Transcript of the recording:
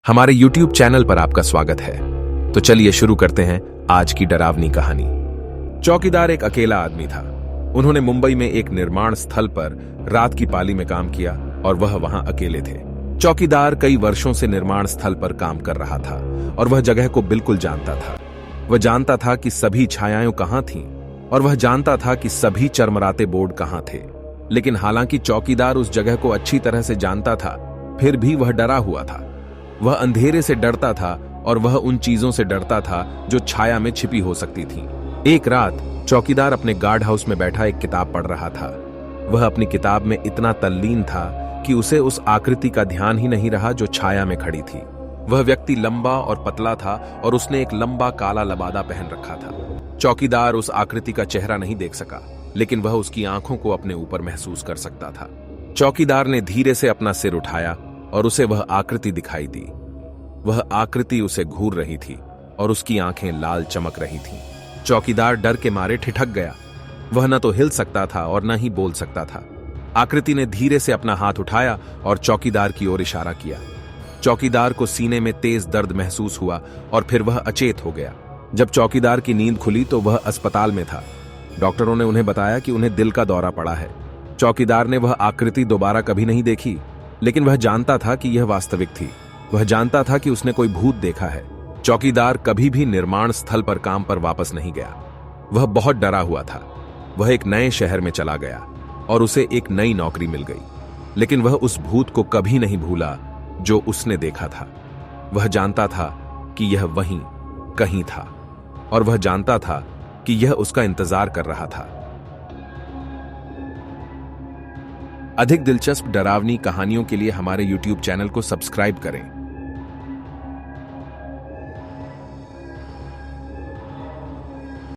हमारे YouTube channel पर आपका स्वागत है। तो चलिए शुरू करते हैं आज की डरावनी कहानी। चौकीदार एक अकेला आदमी था। उन्होंने मुंबई में एक निर्माण स्थल पर रात की पाली में काम किया और वह वहां अकेले थे। चौकीदार कई वर्षों से निर्माण स्थल पर काम कर रहा था और वह जगह को बिल्कुल जानता था। वह जानता था कि सभी छायाएं कहां थीं और वह जानता था कि सभी चरमराते बोर्ड कहां थे। लेकिन हालांकि चौकीदार उस जगह को अच्छी तरह से जानता था, फिर भी वह डरा हुआ था। वह अंधेरे से डरता था और वह उन चीजों से डरता था जो छाया में छिपी हो सकती थीं। एक रात चौकीदार अपने गार्ड हाउस में बैठा एक किताब पढ़ रहा था। वह अपनी किताब में इतना तल्लीन था कि उसे उस आकृति का ध्यान ही नहीं रहा जो छाया में खड़ी थी। वह व्यक्ति लंबा और पतला था और उसने एक लंबा काला लबादा पहन रखा था। चौकीदार उस आकृति का चेहरा नहीं देख सका, लेकिन वह उसकी आंखों को अपने ऊपर महसूस कर सकता था। चौकीदार ने धीरे से अपना सिर उठाया और उसे वह आकृति दिखाई दी। वह आकृति उसे घूर रही थी और उसकी आंखें लाल चमक रही थीं। चौकीदार डर के मारे ठिठक गया। वह न तो हिल सकता था और न ही बोल सकता था। आकृति ने धीरे से अपना हाथ उठाया और चौकीदार की ओर इशारा किया। चौकीदार को सीने में तेज दर्द महसूस हुआ और फिर वह अचेत हो गया। जब चौकीदार की नींद खुली तो वह अस्पताल में था। डॉक्टरों ने उन्हें बताया कि उन्हें दिल का दौरा पड़ा है। चौकीदार ने वह आकृति दोबारा कभी नहीं देखी, लेकिन वह जानता था कि यह वास्तविक थी। वह जानता था कि उसने कोई भूत देखा है। चौकीदार कभी भी निर्माण स्थल पर काम पर वापस नहीं गया। वह बहुत डरा हुआ था। वह एक नए शहर में चला गया और उसे एक नई नौकरी मिल गई, लेकिन वह उस भूत को कभी नहीं भूला जो उसने देखा था। वह जानता था कि यह वहीं कहीं था और वह जानता था कि यह उसका इंतजार कर रहा था। अधिक दिलचस्प डरावनी कहानियों के लिए हमारे YouTube चैनल को सब्सक्राइब करें